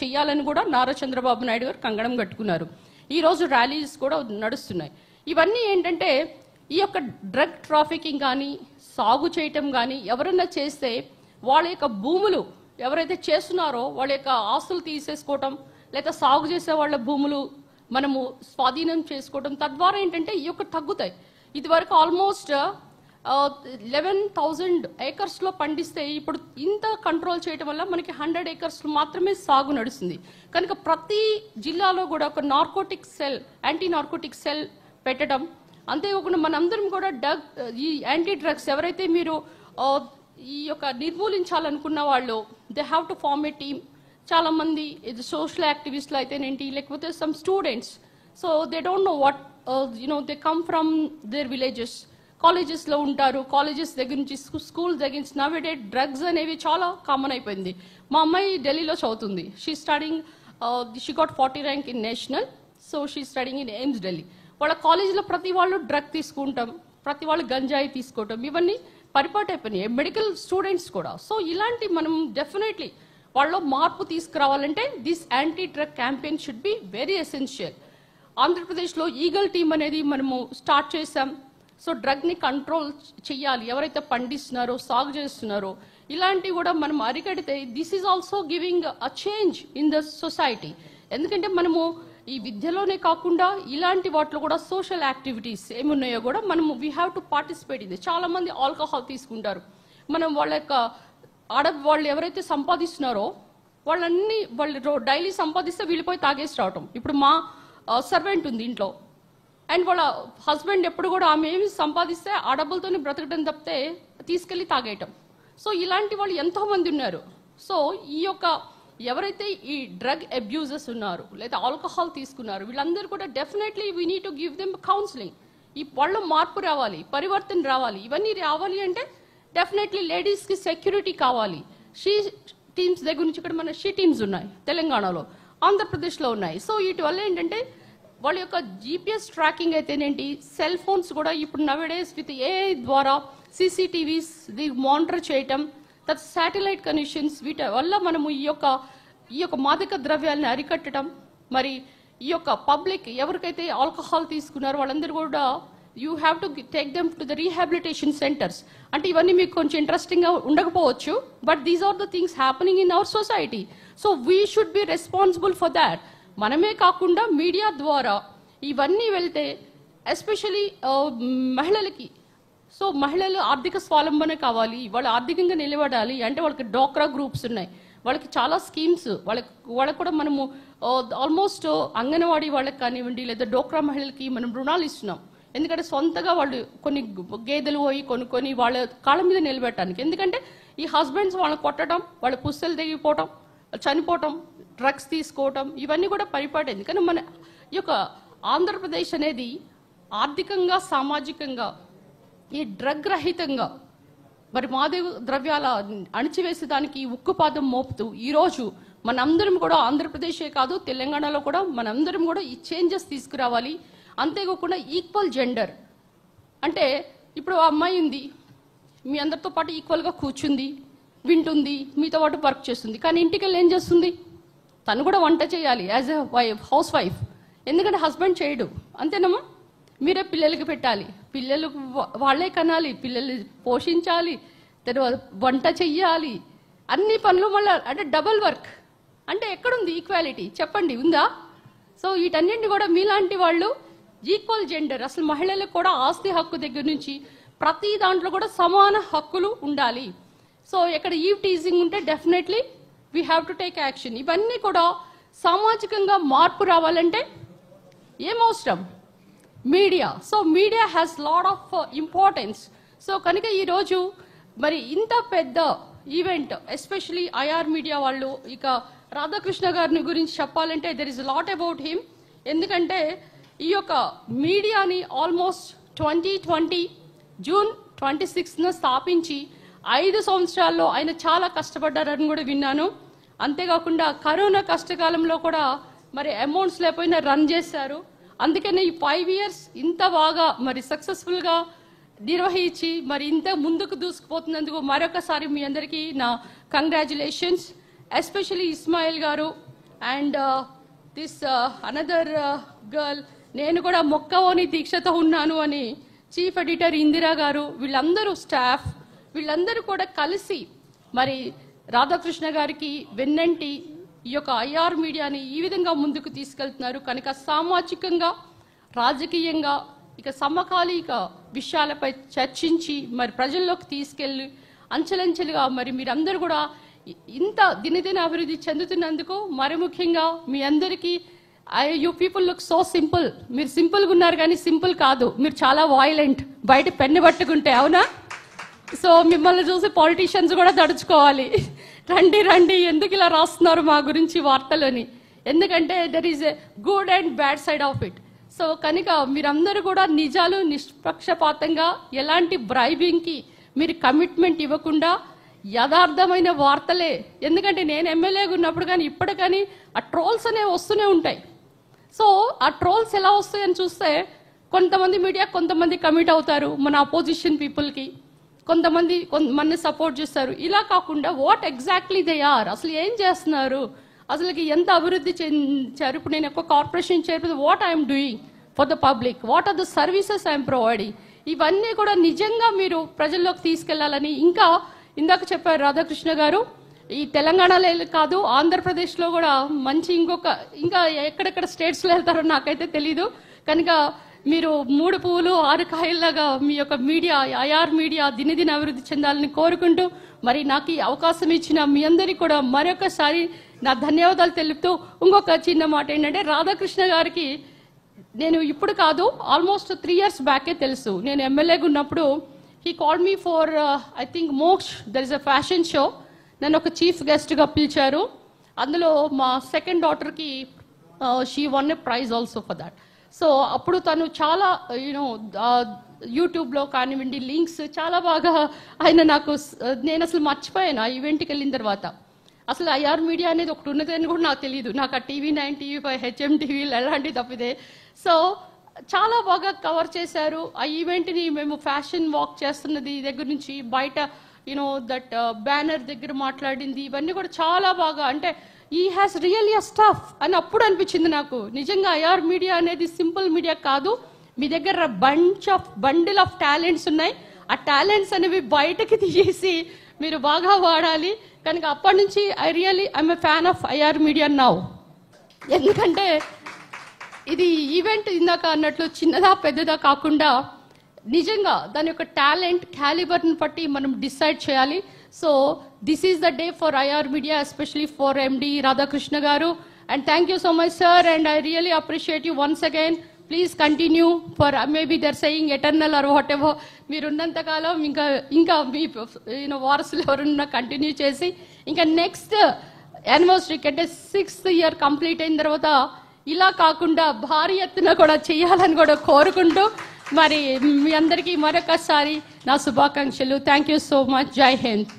చేయాలని కూడా నారా చంద్రబాబు నాయుడు గారు కంగణం కట్టుకున్నారు. ఈరోజు ర్యాలీస్ కూడా నడుస్తున్నాయి. ఇవన్నీ ఏంటంటే ఈ యొక్క డ్రగ్ ట్రాఫికింగ్ కానీ సాగు చేయటం కానీ ఎవరైనా చేస్తే వాళ్ళ యొక్క భూములు ఎవరైతే చేస్తున్నారో వాళ్ళ యొక్క ఆస్తులు తీసేసుకోవటం, లేదా సాగు చేసే వాళ్ళ భూములు మనము స్వాధీనం చేసుకోవటం, తద్వారా ఏంటంటే ఈ యొక్క తగ్గుతాయి. ఇదివరకు ఆల్మోస్ట్ 11,000 ఏకర్స్లో పండిస్తే ఇప్పుడు ఇంత కంట్రోల్ చేయడం వల్ల మనకి 100 ఏకర్స్ మాత్రమే సాగు నడుస్తుంది. కనుక ప్రతి జిల్లాలో కూడా ఒక narcotic cell, anti narcotic cell పెట్టడం, అంతేకాకుండా మనందరం కూడా ఈ యాంటీ డ్రగ్స్ ఎవరైతే మీరు ఈ యొక్క నిర్మూలించాలనుకున్న వాళ్ళు they have to form a team. చాలా మంది ఇది సోషల్ యాక్టివిస్టులు అయితేనేంటి, లేకపోతే some students, so they don't know what they come from their villages, కాలేజెస్లో ఉంటారు, కాలేజెస్ దగ్గర నుంచి స్కూల్స్ దగ్గర నుంచి నవేడే డ్రగ్స్ అనేవి చాలా కామన్ అయిపోయింది. మా అమ్మాయి ఢిల్లీలో చదువుతుంది. She studying, she got 40 rank in national, so she studying in AIIMS Delhi. వాళ్ళ కాలేజీలో ప్రతి వాళ్ళు డ్రగ్ తీసుకుంటాం, ప్రతి వాళ్ళు గంజాయి తీసుకోవటం, ఇవన్నీ పరిపాటు అయిపోయినాయి, మెడికల్ స్టూడెంట్స్ కూడా. సో ఇలాంటి మనం డెఫినెట్లీ వాళ్ళలో మార్పు తీసుకురావాలంటే this anti drug campaign should be very essential. ఆంధ్రప్రదేశ్లో ఈగల్ టీమ్ అనేది మనము స్టార్ట్ చేసాం. సో డ్రగ్ని కంట్రోల్ చేయాలి, ఎవరైతే పండిస్తున్నారో సాగు చేస్తున్నారో ఇలాంటివి కూడా మనం అరికడితే this is also giving a change in the society. ఎందుకంటే మనము ఈ విద్యలోనే కాకుండా ఇలాంటి వాటిలో కూడా సోషల్ యాక్టివిటీస్ ఏమున్నాయో కూడా మనము వీ హ్యావ్ టు పార్టిసిపేట్ ఇది. చాలా మంది ఆల్కహాల్ తీసుకుంటారు. మనం వాళ్ళ యొక్క వాళ్ళు ఎవరైతే సంపాదిస్తున్నారో వాళ్ళు డైలీ సంపాదిస్తే వీళ్ళిపోయి తాగేసి రావటం. ఇప్పుడు మా సర్వెంట్ ఉంది ఇంట్లో, అండ్ వాళ్ళ హస్బెండ్ ఎప్పుడు కూడా ఆమె ఏమి సంపాదిస్తే ఆ డబ్బులతోనే బ్రతకడం తప్పితే తీసుకెళ్లి తాగేయటం. సో ఇలాంటి వాళ్ళు ఎంతో మంది ఉన్నారు. సో ఈ యొక్క ఎవరైతే ఈ డ్రగ్ అబ్యూజర్స్ ఉన్నారు లేదా ఆల్కహాల్ తీసుకున్నారు వీళ్ళందరూ కూడా definitely we need to give them counselling. ఈ వాళ్ళ మార్పు రావాలి, పరివర్తన రావాలి. ఇవన్నీ రావాలి అంటే డెఫినెట్లీ లేడీస్కి సెక్యూరిటీ కావాలి. షీ టీమ్స్ దగ్గర నుంచి ఇక్కడ మన షీ టీమ్స్ ఉన్నాయి తెలంగాణలో, ఆంధ్రప్రదేశ్లో ఉన్నాయి. సో వీటి వల్ల ఏంటంటే వాళ్ళ యొక్క జీపీఎస్ ట్రాకింగ్ అయితేనేంటి, సెల్ ఫోన్స్ కూడా ఇప్పుడు నవేడేస్ విత్ ఏఐ ద్వారా సీసీటీవీస్ మానిటర్ చేయటం, శాటిలైట్ కనెక్షన్స్, వీటి వల్ల మనము ఈ యొక్క మాదక ద్రవ్యాలను అరికట్టడం. మరి ఈ యొక్క పబ్లిక్ ఎవరికైతే ఆల్కహాల్ తీసుకున్నారో వాళ్ళందరూ కూడా you have to take them to the rehabilitation centres. అంటే ఇవన్నీ మీకు కొంచెం ఇంట్రెస్టింగ్గా ఉండకపోవచ్చు, but these are the things happening in our society. So we should be responsible for that. మనమే కాకుండా మీడియా ద్వారా ఇవన్నీ వెళ్తే ఎస్పెషలీ మహిళలకి, సో మహిళలు ఆర్థిక స్వావలంబన కావాలి, వాళ్ళు ఆర్థికంగా నిలబడాలి అంటే వాళ్ళకి డోక్రా గ్రూప్స్ ఉన్నాయి, వాళ్ళకి చాలా స్కీమ్స్, వాళ్ళకి కూడా మనము ఆల్మోస్ట్ అంగన్వాడీ వాళ్ళకి కానివ్వండి లేదా డోక్రా మహిళలకి మనం రుణాలు ఇస్తున్నాం. ఎందుకంటే సొంతగా వాళ్ళు కొన్ని గేదెలు పోయి కొనుక్కొని వాళ్ళ కాళ్ళ మీద నిలబెట్టడానికి. ఎందుకంటే ఈ హస్బెండ్స్ వాళ్ళని కొట్టడం, వాళ్ళ పుస్తలు తెగిపోవటం, చనిపోవటం, డ్రగ్స్ తీసుకోవటం, ఇవన్నీ కూడా పరిపాటైంది. కానీ మన ఈ యొక్క ఆంధ్రప్రదేశ్ అనేది ఆర్థికంగా సామాజికంగా ఈ డ్రగ్ రహితంగా మరి మాదక ద్రవ్యాల అణిచివేసేదానికి ఉక్కుపాదం మోపుతూ ఈరోజు మనందరం కూడా ఆంధ్రప్రదేశే కాదు తెలంగాణలో కూడా మనందరం కూడా ఈ చేంజెస్ తీసుకురావాలి. అంతేకాకుండా ఈక్వల్ జెండర్ అంటే ఇప్పుడు ఆ అమ్మాయి ఉంది, మీ అందరితో పాటు ఈక్వల్గా కూర్చుంది, వింటుంది, మీతో పాటు వర్క్ చేస్తుంది, కానీ ఇంటికి వెళ్ళి ఏం చేస్తుంది? తను కూడా వంట చేయాలి యాజ్ ఎ హౌస్ వైఫ్. ఎందుకంటే హస్బెండ్ చేయడు, అంతేనమ్మా? మీరే పిల్లలకి పెట్టాలి, పిల్లలకు వాళ్ళే కనాలి, పిల్లల్ని పోషించాలి, తర్వాత వంట చెయ్యాలి, అన్ని పనులు మళ్ళీ అంటే డబల్ వర్క్. అంటే ఎక్కడుంది ఈక్వాలిటీ చెప్పండి, ఉందా? సో వీటన్నింటినీ కూడా మీలాంటి వాళ్ళు ఈక్వల్ జెండర్, అసలు మహిళలకు కూడా ఆస్తి హక్కు దగ్గర నుంచి ప్రతి దాంట్లో కూడా సమాన హక్కులు ఉండాలి. సో ఎక్కడ ఈవ్ టీజింగ్ ఉంటే definitely we have to take action. ఇవన్నీ కూడా సామాజికంగా మార్పు రావాలంటే ఏమవసరం? Media. So media has lot of importance. So కనుక ఈరోజు మరి ఇంత పెద్ద ఈవెంట్ ఎస్పెషలీ ఐఆర్ మీడియా వాళ్ళు, ఇక రాధాకృష్ణ గారిని గురించి చెప్పాలంటే there is lot about him. ఎందుకంటే ఈ యొక్క మీడియాని ఆల్మోస్ట్ 2020 జూన్ 26న స్థాపించి 5 సంవత్సరాల్లో ఆయన చాలా కష్టపడ్డారని కూడా విన్నాను. అంతేకాకుండా కరోనా కష్టకాలంలో కూడా మరి అమౌంట్స్ లేకపోయినా రన్ చేశారు. అందుకనే ఈ 5 years ఇంత బాగా మరి సక్సెస్ఫుల్గా నిర్వహించి మరి ఇంత ముందుకు దూసుకుపోతున్నందుకు మరొకసారి మీ అందరికీ నా కంగ్రాచులేషన్స్. ఎస్పెషలీ ఇస్మాయిల్ గారు, అండ్ దిస్ అనదర్ గర్ల్, నేను కూడా మొక్కవోని దీక్షతో ఉన్నాను అని చీఫ్ ఎడిటర్ ఇందిరా గారు, వీళ్ళందరూ స్టాఫ్, వీళ్ళందరూ కూడా కలిసి మరి రాధాకృష్ణ గారికి వెన్నంటి ఈ యొక్క ఐఆర్ మీడియాని ఈ విధంగా ముందుకు తీసుకెళ్తున్నారు. కనుక సామాజికంగా, రాజకీయంగా, ఇక సమకాలీక విషయాలపై చర్చించి మరి ప్రజల్లోకి తీసుకెళ్ళి అంచెలంచెలుగా మరి మీరందరూ కూడా ఇంత దినదిన అభివృద్ధి చెందుతున్నందుకు మరి ముఖ్యంగా మీ అందరికీ you people look so simple. మీరు సింపుల్గా ఉన్నారు కానీ సింపుల్ కాదు, మీరు చాలా వాయిలెంట్, బయట పెన్ను పట్టుకుంటే, అవునా? సో మిమ్మల్ని చూసి పాలిటీషియన్స్ కూడా తడుచుకోవాలి, రండి రండి ఎందుకు ఇలా రాస్తున్నారు మా గురించి వార్తలని, ఎందుకంటే there is a good and bad side of it. So కనుక మీరందరూ కూడా నిజాలు నిష్పక్షపాతంగా, ఎలాంటి బ్రైబింగ్కి మీరు కమిట్మెంట్ ఇవ్వకుండా యథార్థమైన వార్తలే, ఎందుకంటే నేను ఎమ్మెల్యేగా ఉన్నప్పుడు కానీ ఇప్పుడు కానీ ఆ ట్రోల్స్ అనేవి వస్తూనే ఉంటాయి. సో ఆ ట్రోల్స్ ఎలా వస్తాయని చూస్తే కొంతమంది మీడియా కొంతమంది కమిట్ అవుతారు మన అపోజిషన్ పీపుల్కి, కొంతమంది మనని సపోర్ట్ చేస్తారు. ఇలా కాకుండా వాట్ ఎగ్జాక్ట్లీ దే ఆర్, అసలు ఏం చేస్తున్నారు, అసలుకి ఎంత అభివృద్ధి చెందారు, ఇప్పుడు నేను ఒక corporation chairman, what I'm doing for the public, what are the services I'm providing, ఇవన్నీ కూడా నిజంగా మీరు ప్రజల్లోకి తీసుకెళ్లాలని. ఇంకా ఇందాక చెప్పారు రాధాకృష్ణ గారు, ఈ తెలంగాణలో కాదు ఆంధ్రప్రదేశ్లో కూడా మంచి ఇంకా ఎక్కడెక్కడ స్టేట్స్లో వెళ్తారో నాకైతే తెలీదు. కనుక మీరు 3 పువ్వులు 6 కాయల్లాగా మీ యొక్క మీడియా, ఐఆర్ మీడియా దినదిన అభివృద్ధి చెందాలని కోరుకుంటూ మరి నాకు ఈ అవకాశం ఇచ్చిన మీ అందరికీ కూడా మరొకసారి నా ధన్యవాదాలు తెలుపుతూ, ఇంకొక చిన్న మాట ఏంటంటే రాధాకృష్ణ గారికి నేను ఇప్పుడు కాదు ఆల్మోస్ట్ 3 years బ్యాకే తెలుసు. నేను ఎమ్మెల్యేగా ఉన్నప్పుడు he called me for I think Moksh, there is a fashion show, నన్ను ఒక చీఫ్ గెస్ట్గా పిలిచారు. అందులో మా సెకండ్ డాటర్కి she won a prize also for that. So అప్పుడు తను చాలా యూట్యూబ్లో కానివ్వండి లింక్స్ చాలా బాగా ఆయన నాకు, నేను అసలు మర్చిపోయాను ఆ ఈవెంట్కి వెళ్ళిన తర్వాత. అసలు ఐఆర్ మీడియా అనేది ఒకటి ఉన్నదని కూడా నాకు తెలియదు. నాకు ఆ TV9, TV5, HM టీవీలు ఎలాంటివి తప్పిదే. సో చాలా బాగా కవర్ చేశారు ఆ ఈవెంట్ని. మేము ఫ్యాషన్ వాక్ చేస్తున్నది దగ్గర నుంచి బయట దట్ బ్యానర్ దగ్గర మాట్లాడింది, ఇవన్నీ కూడా చాలా బాగా, అంటే ఈ హ్యాస్ రియల్లీ అ స్టఫ్ అని అప్పుడు అనిపించింది నాకు. నిజంగా ఐఆర్ మీడియా అనేది సింపుల్ మీడియా కాదు, మీ దగ్గర బండిల్ ఆఫ్ టాలెంట్స్ ఉన్నాయి. ఆ టాలెంట్స్ అనేవి బయటకి తీసి మీరు బాగా వాడాలి. కనుక అప్పటి నుంచి I'm a fan of IR media now. ఎందుకంటే ఇది ఈవెంట్ ఇందాక అన్నట్లు చిన్నదా పెద్దదా కాకుండా నిజంగా దాని యొక్క టాలెంట్ క్యాలిబర్ని బట్టి మనం డిసైడ్ చేయాలి. So this is the day for IR media, especially for MD Radhakrishna garu. And thank you so much sir, and I really appreciate you once again. Please continue for maybe there saying eternal or whatever, మీరున్నంతకాలం ఇంకా మీ వారసులు ఎవరున్నా continue చేసి ఇంకా next యానివర్సరీకి అంటే 6th year complete అయిన తర్వాత ఇలా కాకుండా భారీ ఎత్తున కూడా చేయాలని కూడా కోరుకుంటూ మరి మీ అందరికీ మరొకసారి నా శుభాకాంక్షలు. Thank you so much. జై హింద్.